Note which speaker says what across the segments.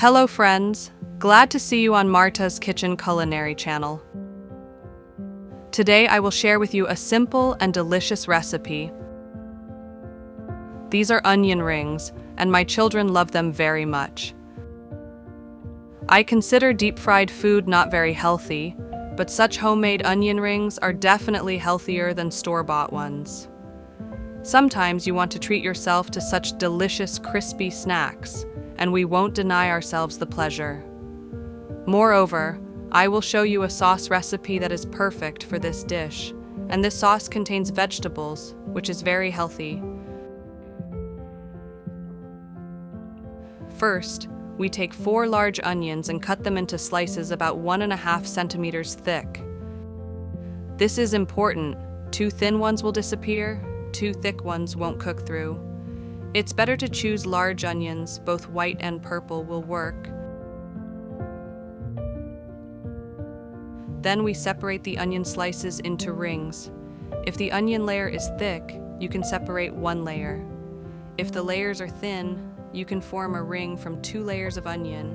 Speaker 1: Hello friends, glad to see you on Marta's Kitchen Culinary channel. Today I will share with you a simple and delicious recipe. These are onion rings, and my children love them very much. I consider deep-fried food not very healthy, but such homemade onion rings are definitely healthier than store-bought ones. Sometimes you want to treat yourself to such delicious crispy snacks, and we won't deny ourselves the pleasure. Moreover, I will show you a sauce recipe that is perfect for this dish, and this sauce contains vegetables, which is very healthy. First, we take 4 large onions and cut them into slices about 1.5 centimeters thick. This is important. 2 thin ones will disappear, 2 thick ones won't cook through. It's better to choose large onions, both white and purple will work. Then we separate the onion slices into rings. If the onion layer is thick, you can separate 1 layer. If the layers are thin, you can form a ring from 2 layers of onion.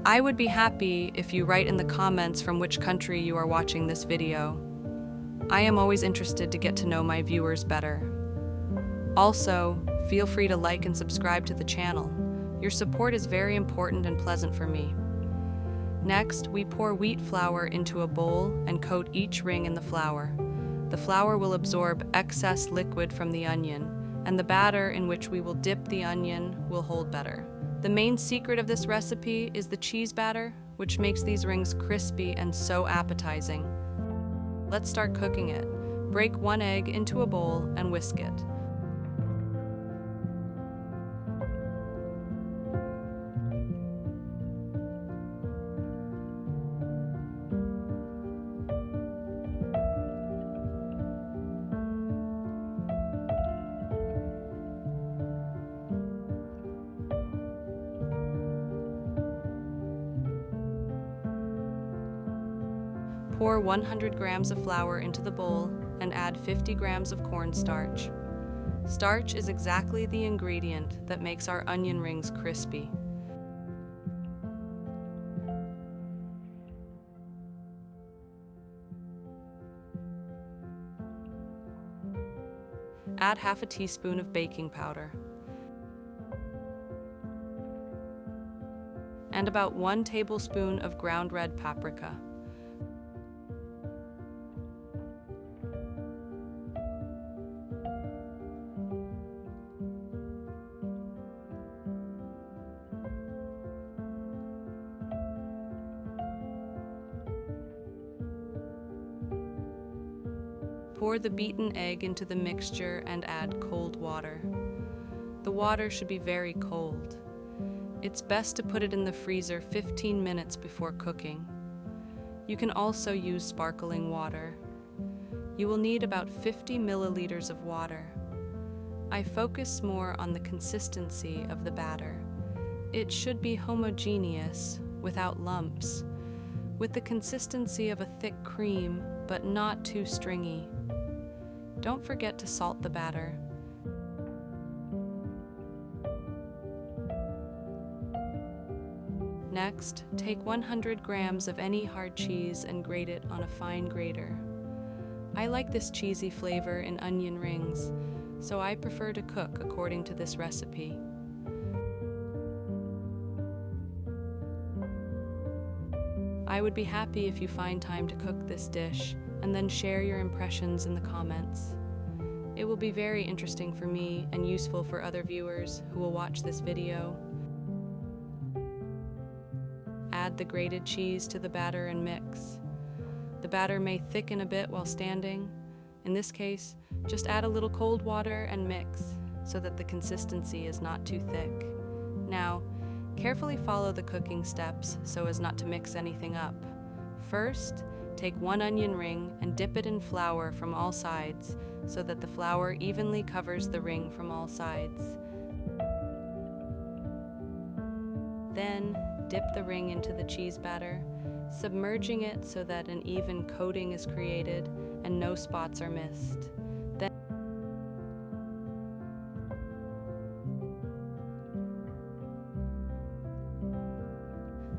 Speaker 1: I would be happy if you write in the comments from which country you are watching this video. I am always interested to get to know my viewers better. Also, feel free to like and subscribe to the channel. Your support is very important and pleasant for me. Next, we pour wheat flour into a bowl and coat each ring in the flour. The flour will absorb excess liquid from the onion, and the batter in which we will dip the onion will hold better. The main secret of this recipe is the cheese batter, which makes these rings crispy and so appetizing. Let's start cooking it. Break 1 egg into a bowl and whisk it. Pour 100 grams of flour into the bowl and add 50 grams of cornstarch. Starch is exactly the ingredient that makes our onion rings crispy. Add half a teaspoon of baking powder and about 1 tablespoon of ground red paprika. Pour the beaten egg into the mixture and add cold water. The water should be very cold. It's best to put it in the freezer 15 minutes before cooking. You can also use sparkling water. You will need about 50 milliliters of water. I focus more on the consistency of the batter. It should be homogeneous, without lumps, with the consistency of a thick cream, but not too stringy. Don't forget to salt the batter. Next, take 100 grams of any hard cheese and grate it on a fine grater. I like this cheesy flavor in onion rings, so I prefer to cook according to this recipe. I would be happy if you find time to cook this dish and then share your impressions in the comments. It will be very interesting for me and useful for other viewers who will watch this video. Add the grated cheese to the batter and mix. The batter may thicken a bit while standing. In this case, just add a little cold water and mix so that the consistency is not too thick. Now, carefully follow the cooking steps so as not to mix anything up. First, take 1 onion ring and dip it in flour from all sides so that the flour evenly covers the ring from all sides. Then, dip the ring into the cheese batter, submerging it so that an even coating is created and no spots are missed. Then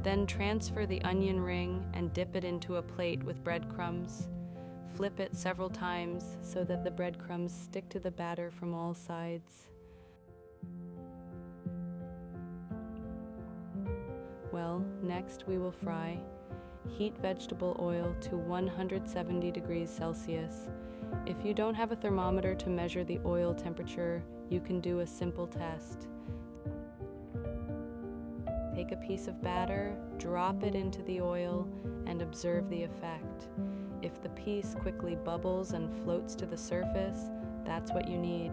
Speaker 1: Then transfer the onion ring and dip it into a plate with breadcrumbs. Flip it several times so that the breadcrumbs stick to the batter from all sides. Well, next we will fry. Heat vegetable oil to 170 degrees Celsius. If you don't have a thermometer to measure the oil temperature, you can do a simple test. Take a piece of batter, drop it into the oil, and observe the effect. If the piece quickly bubbles and floats to the surface, that's what you need.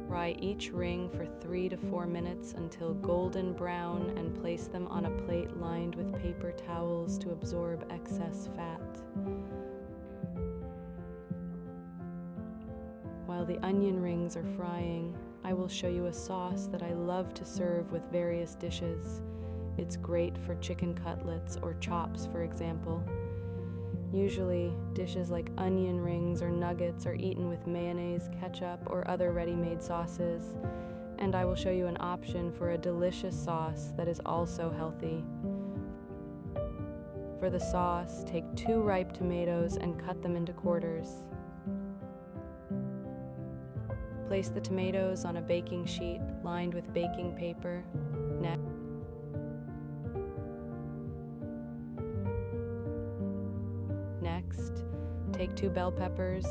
Speaker 1: Fry each ring for 3 to 4 minutes until golden brown and place them on a plate lined with paper towels to absorb excess fat. While the onion rings are frying, I will show you a sauce that I love to serve with various dishes. It's great for chicken cutlets or chops, for example. Usually, dishes like onion rings or nuggets are eaten with mayonnaise, ketchup, or other ready-made sauces, and I will show you an option for a delicious sauce that is also healthy. For the sauce, take 2 ripe tomatoes and cut them into quarters. Place the tomatoes on a baking sheet lined with baking paper. Next, take 2 bell peppers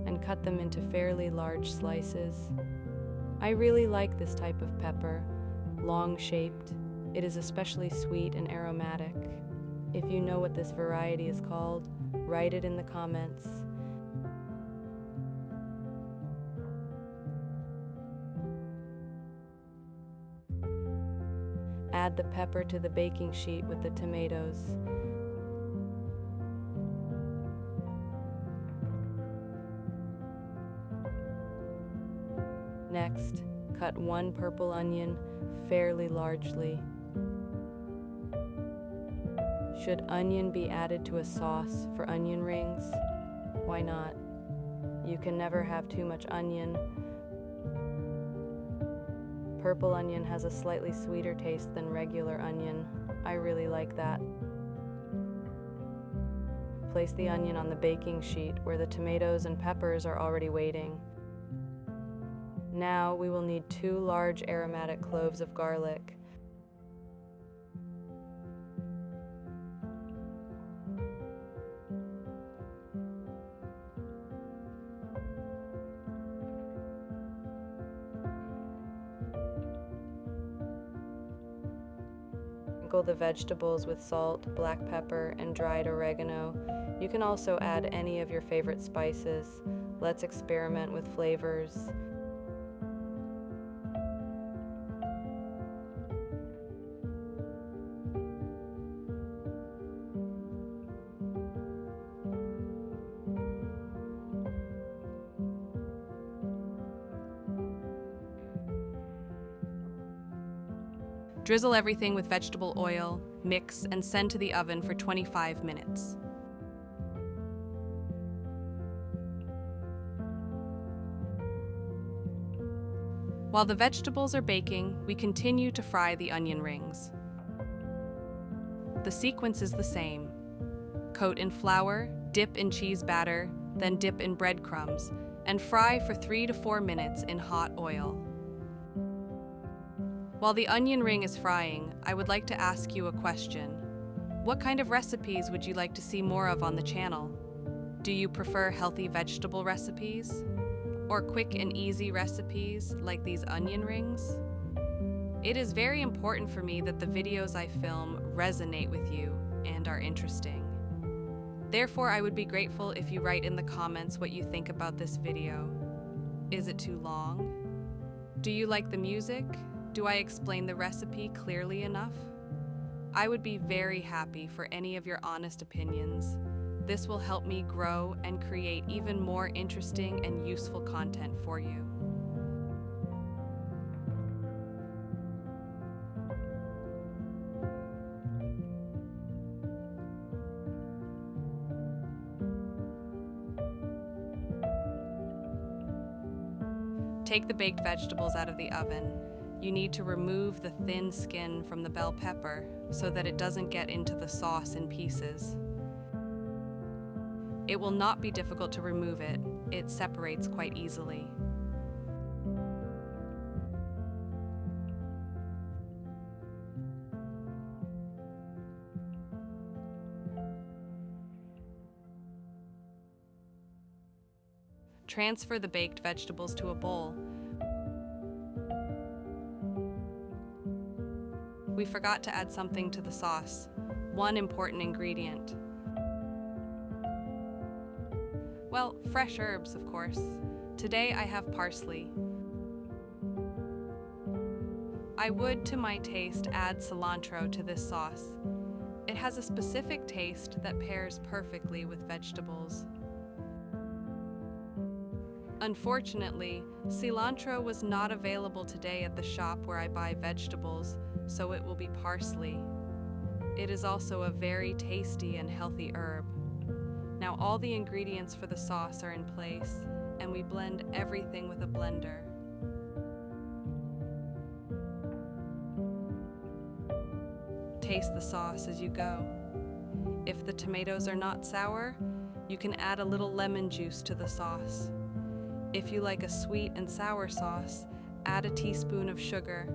Speaker 1: and cut them into fairly large slices. I really like this type of pepper, long-shaped. It is especially sweet and aromatic. If you know what this variety is called, write it in the comments. Add the pepper to the baking sheet with the tomatoes. Next, cut 1 purple onion fairly largely. Should onion be added to a sauce for onion rings? Why not? You can never have too much onion. Purple onion has a slightly sweeter taste than regular onion. I really like that. Place the onion on the baking sheet where the tomatoes and peppers are already waiting. Now we will need 2 large aromatic cloves of garlic. Sprinkle the vegetables with salt, black pepper, and dried oregano. You can also add any of your favorite spices. Let's experiment with flavors. Drizzle everything with vegetable oil, mix, and send to the oven for 25 minutes. While the vegetables are baking, we continue to fry the onion rings. The sequence is the same. Coat in flour, dip in cheese batter, then dip in breadcrumbs, and fry for 3 to 4 minutes in hot oil. While the onion ring is frying, I would like to ask you a question. What kind of recipes would you like to see more of on the channel? Do you prefer healthy vegetable recipes? Or quick and easy recipes like these onion rings? It is very important for me that the videos I film resonate with you and are interesting. Therefore, I would be grateful if you write in the comments what you think about this video. Is it too long? Do you like the music? Do I explain the recipe clearly enough? I would be very happy for any of your honest opinions. This will help me grow and create even more interesting and useful content for you. Take the baked vegetables out of the oven. You need to remove the thin skin from the bell pepper so that it doesn't get into the sauce in pieces. It will not be difficult to remove it. It separates quite easily. Transfer the baked vegetables to a bowl. We forgot to add something to the sauce, one important ingredient. Well, fresh herbs, of course. Today I have parsley. I would, to my taste, add cilantro to this sauce. It has a specific taste that pairs perfectly with vegetables. Unfortunately, cilantro was not available today at the shop where I buy vegetables, so it will be parsley. It is also a very tasty and healthy herb. Now all the ingredients for the sauce are in place, and we blend everything with a blender. Taste the sauce as you go. If the tomatoes are not sour, you can add a little lemon juice to the sauce. If you like a sweet and sour sauce, add a teaspoon of sugar.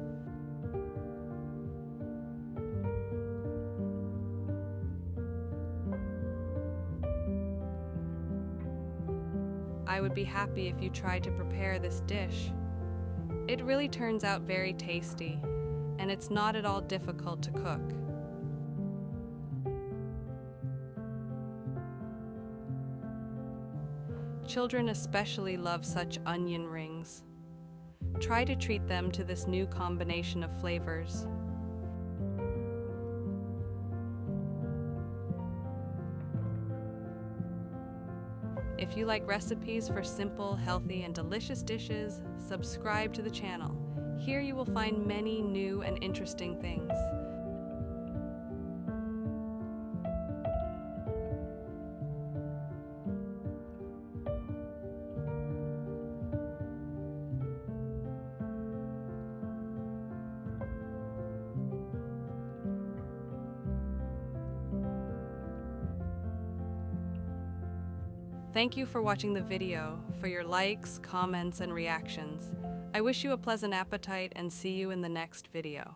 Speaker 1: I would be happy if you tried to prepare this dish. It really turns out very tasty, and it's not at all difficult to cook. Children especially love such onion rings. Try to treat them to this new combination of flavors. If you like recipes for simple, healthy, and delicious dishes, subscribe to the channel. Here you will find many new and interesting things. Thank you for watching the video, for your likes, comments, and reactions. I wish you a pleasant appetite and see you in the next video.